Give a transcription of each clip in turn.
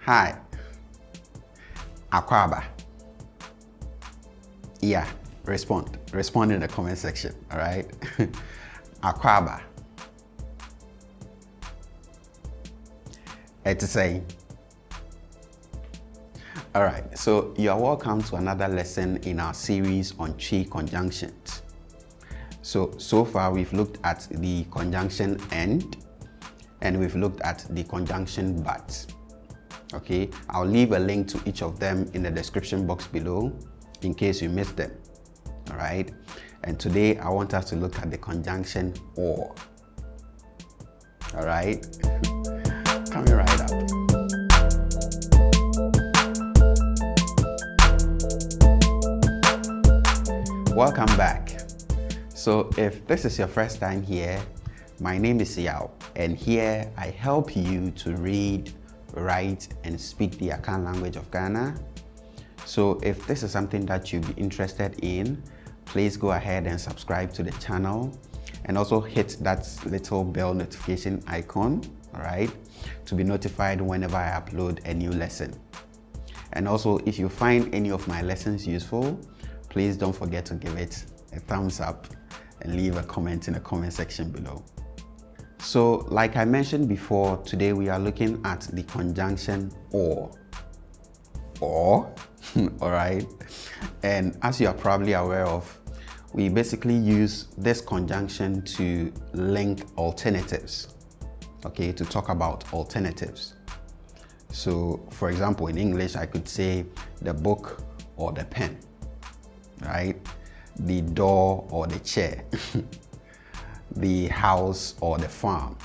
Hi. Akwaba. Yeah, respond in the comment section, all right? Akwaba. It's saying. All right, so you are welcome to another lesson in our series on chi conjunctions. So far we've looked at the conjunction and we've looked at the conjunction but. Okay, I'll leave a link to each of them in the description box below in case you missed them. All right, and today I want us to look at the conjunction or. All right, coming right up. Welcome back. So if this is your first time here, my name is Yao, and here I help you to read, write, and speak the Akan language of Ghana. So if this is something that you'd be interested in, please go ahead and subscribe to the channel and also hit that little bell notification icon, all right, to be notified whenever I upload a new lesson. And also, if you find any of my lessons useful, please don't forget to give it a thumbs up and leave a comment in the comment section below. So, like I mentioned before, today we are looking at the conjunction or, all right? And as you are probably aware of, we basically use this conjunction to link alternatives, okay, to talk about alternatives. So, for example, in English, I could say the book or the pen, right? The door or the chair, the house or the farm,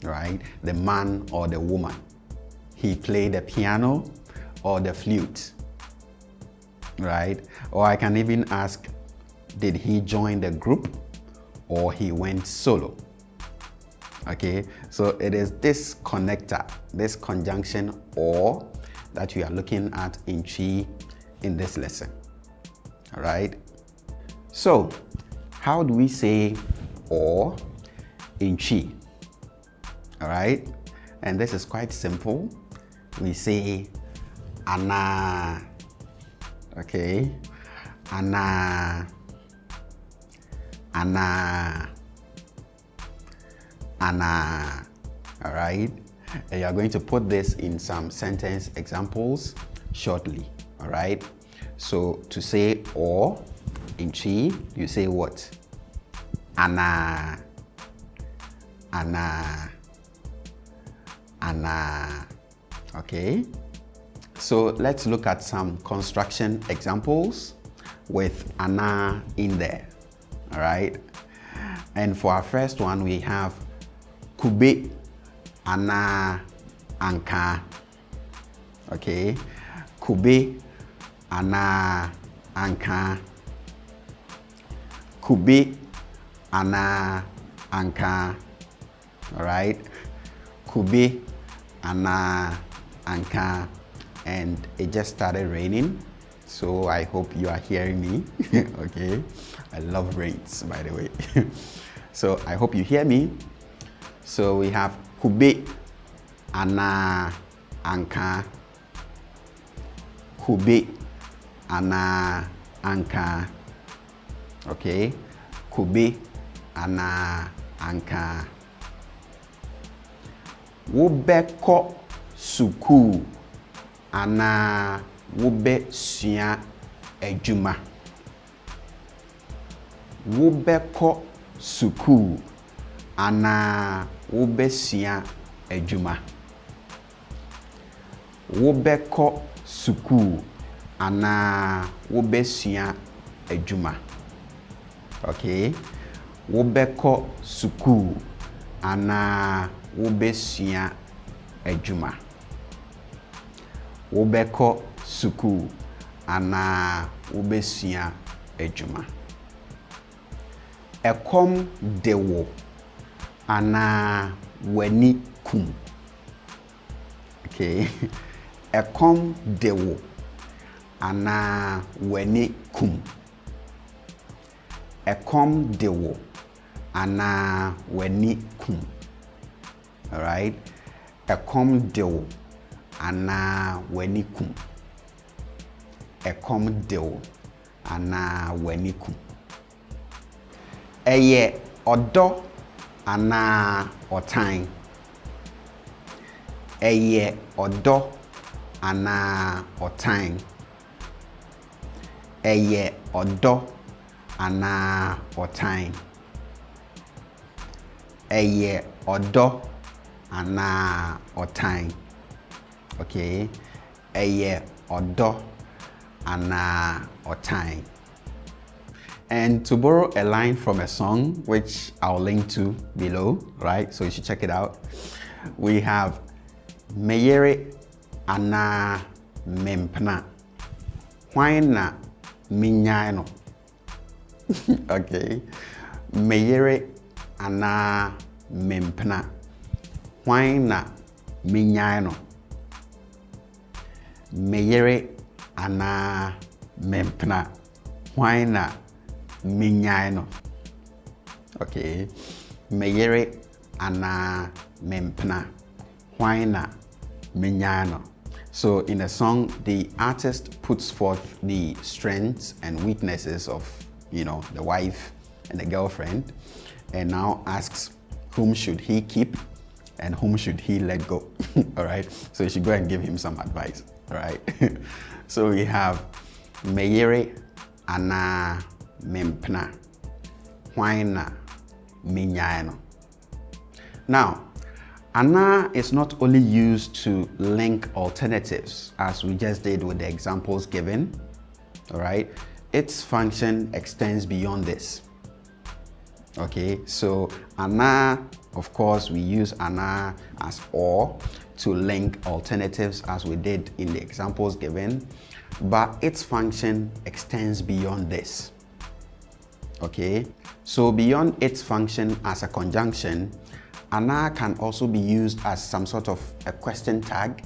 right? The man or the woman. He played the piano or the flute, right? Or I can even ask, did he join the group or he went solo? Okay, so it is this connector, this conjunction or that we are looking at in chi in this lesson. All right, so how do we say or in chi? All right, and this is quite simple. We say anaa. Okay, anaa, anaa, anaa. All right, and you are going to put this in some sentence examples shortly. All right, so to say or in chi, you say what? Anaa, anaa, anaa. Okay, so let's look at some construction examples with anaa in there. All right, and for our first one we have kube anaa anka. Okay, kube anaa anka. Kube anaa anka. All right, kube anaa anka. And it just started raining, so I hope you are hearing me. Okay, I love rains, by the way. So I hope you hear me. So we have kube anaa anka. Kube anaa anka. Okay, kube anaa anka. Wobeko suku anaa wobe sua ejuma. Wobeko suku anaa wobe sua ejuma. Wobeko suku anaa wobe sua ejuma. Okay, wobeko suku anaa wobe sua ejuma. Wobeko suku anaa wobe sua ejuma. Ekom dewo anaa wani kum. Okay, ekom dewo anaa wani kum. Ekom dewo anaa wani kum. All right, ekom dewo anaa w'ani kum. Ɛkɔm dew anaa w'ani kum. Ɛyɛ ɔdɔ anaa ɔtan. Ɛyɛ ɔdɔ anaa ɔtan. Ɛyɛ ɔdɔ anaa ɔtan. Ɛyɛ ɔdɔ anaa ɔtan. Okay. Ɛyɛ ɔdɔ anaa ɔtan. And to borrow a line from a song, which I'll link to below, right? So you should check it out. We have Meyere anaa mempna. Hwan na minyae no? Okay. Meyere anaa mempna. Hwan na minyae no? Meyere anaa mempna. Hwan na minyae no? Okay. Meyere anaa mempna. Hwan na minyae no? So in the song, the artist puts forth the strengths and weaknesses of, the wife and the girlfriend, and now asks whom should he keep and whom should he let go. All right. So you should go and give him some advice. All right. So we have Meyere anaa mempna. Hwan na minyae no? Now, anaa is not only used to link alternatives, as we just did with the examples given, all right? Its function extends beyond this. Okay, so anaa, of course, we use anaa as or to link alternatives, as we did in the examples given, but its function extends beyond this. Okay, so beyond its function as a conjunction, anaa can also be used as some sort of a question tag.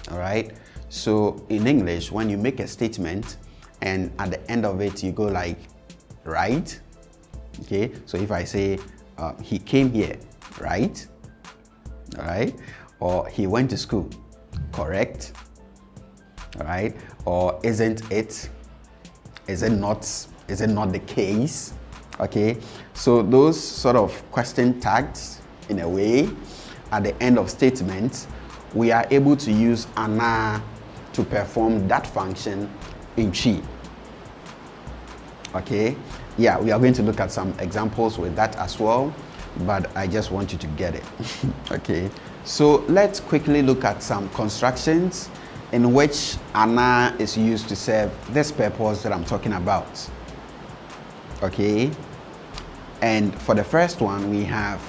All right, so in English, when you make a statement and at the end of it you go like, right? Okay, so if I say he came here, right? All right, or he went to school, correct? All right, or isn't it? Is it not? Is it not the case? Okay, so those sort of question tags, in a way, at the end of statements, we are able to use anaa to perform that function in Chi. Okay, yeah, we are going to look at some examples with that as well, but I just want you to get it. Okay, so let's quickly look at some constructions in which anaa is used to serve this purpose that I'm talking about. Okay, and for the first one we have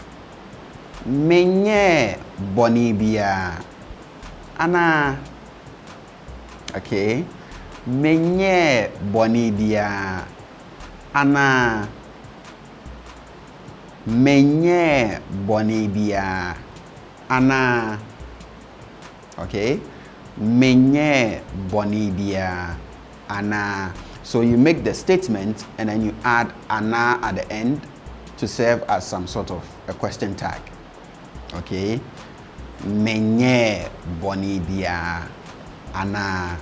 menye bonibia anaa. Okay, menye bonibia anaa. Menye bonibia anaa. Okay, menye bonibia anaa. So you make the statement and then you add anaa at the end to serve as some sort of a question tag. Okay, menye bonibia anaa.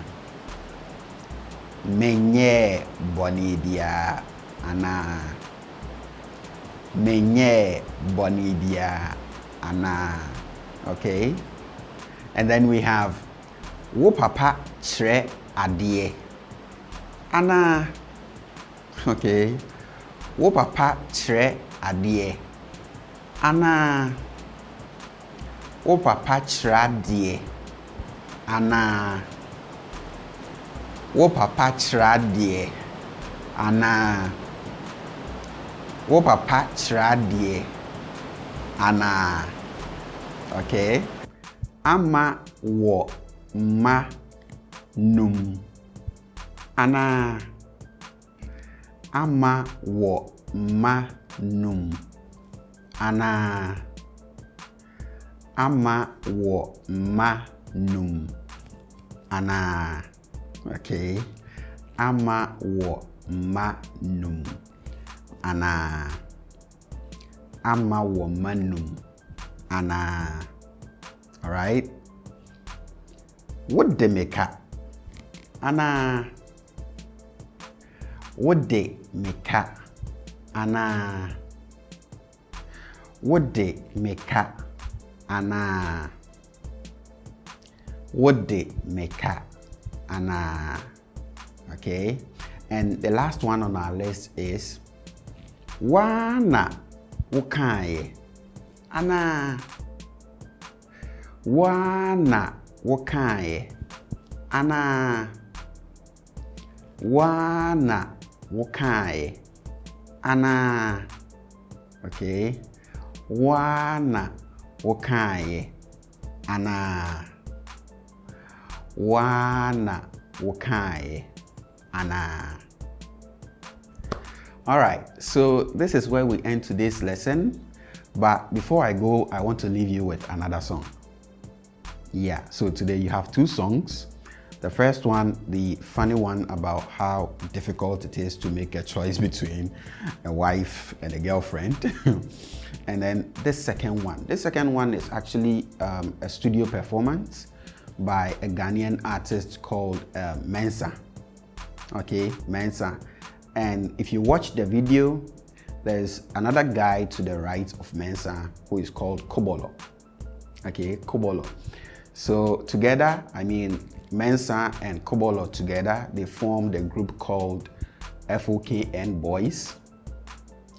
Menye bonibia anaa. Menye bonibia anaa. Okay, and then we have wo papa chre adie anaa. Okay, wo papa chre adie anaa. Wo papa chre adie anaa. Wo papa chre adie anaa. Wo papa chre adie anaa. Okay, ama wo ma num anaa. Ama wo ma num anaa. Ama wo ma num anaa. Okay, ama wo ma num anaa. Ama wo ma num anaa. All right, Woadidi meka, anaa. Woadidi meka, anaa. Woadidi meka, anaa. Woadidi meka, anaa. Okay, and the last one on our list is wana wokaye, anaa. Wana wokaye, anaa. Wana wokaye, anaa. Okay, wana wokaye, anaa. Wana wokaye, anaa. All right, so this is where we end today's lesson. But before I go, I want to leave you with another song. Yeah, so today you have two songs. The first one, the funny one about how difficult it is to make a choice between a wife and a girlfriend. And then this second one. This second one is actually a studio performance by a Ghanaian artist called Mensa. Okay, Mensa. And if you watch the video, there's another guy to the right of Mensa who is called Kobolo. Okay, Kobolo. So together, I mean, Mensa and Kobolo together, they formed a group called FOKN Boys.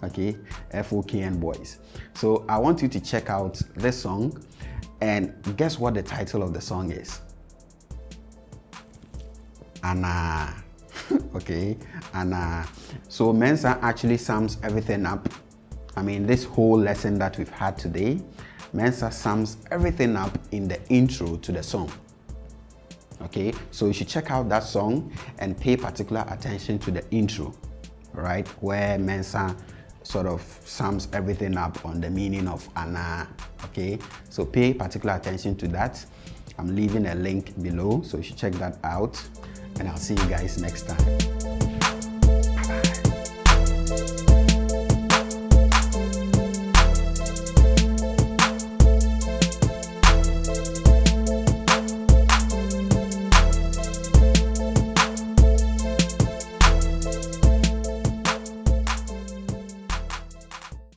Okay, FOKN Boys. So I want you to check out this song and guess what the title of the song is? Anaa. Okay, anaa. So Mensa actually sums everything up. I mean, this whole lesson that we've had today, Mensa sums everything up in the intro to the song. Okay, so you should check out that song and pay particular attention to the intro, right? Where Mensa sort of sums everything up on the meaning of anaa. Okay, so pay particular attention to that. I'm leaving a link below, so you should check that out. And I'll see you guys next time.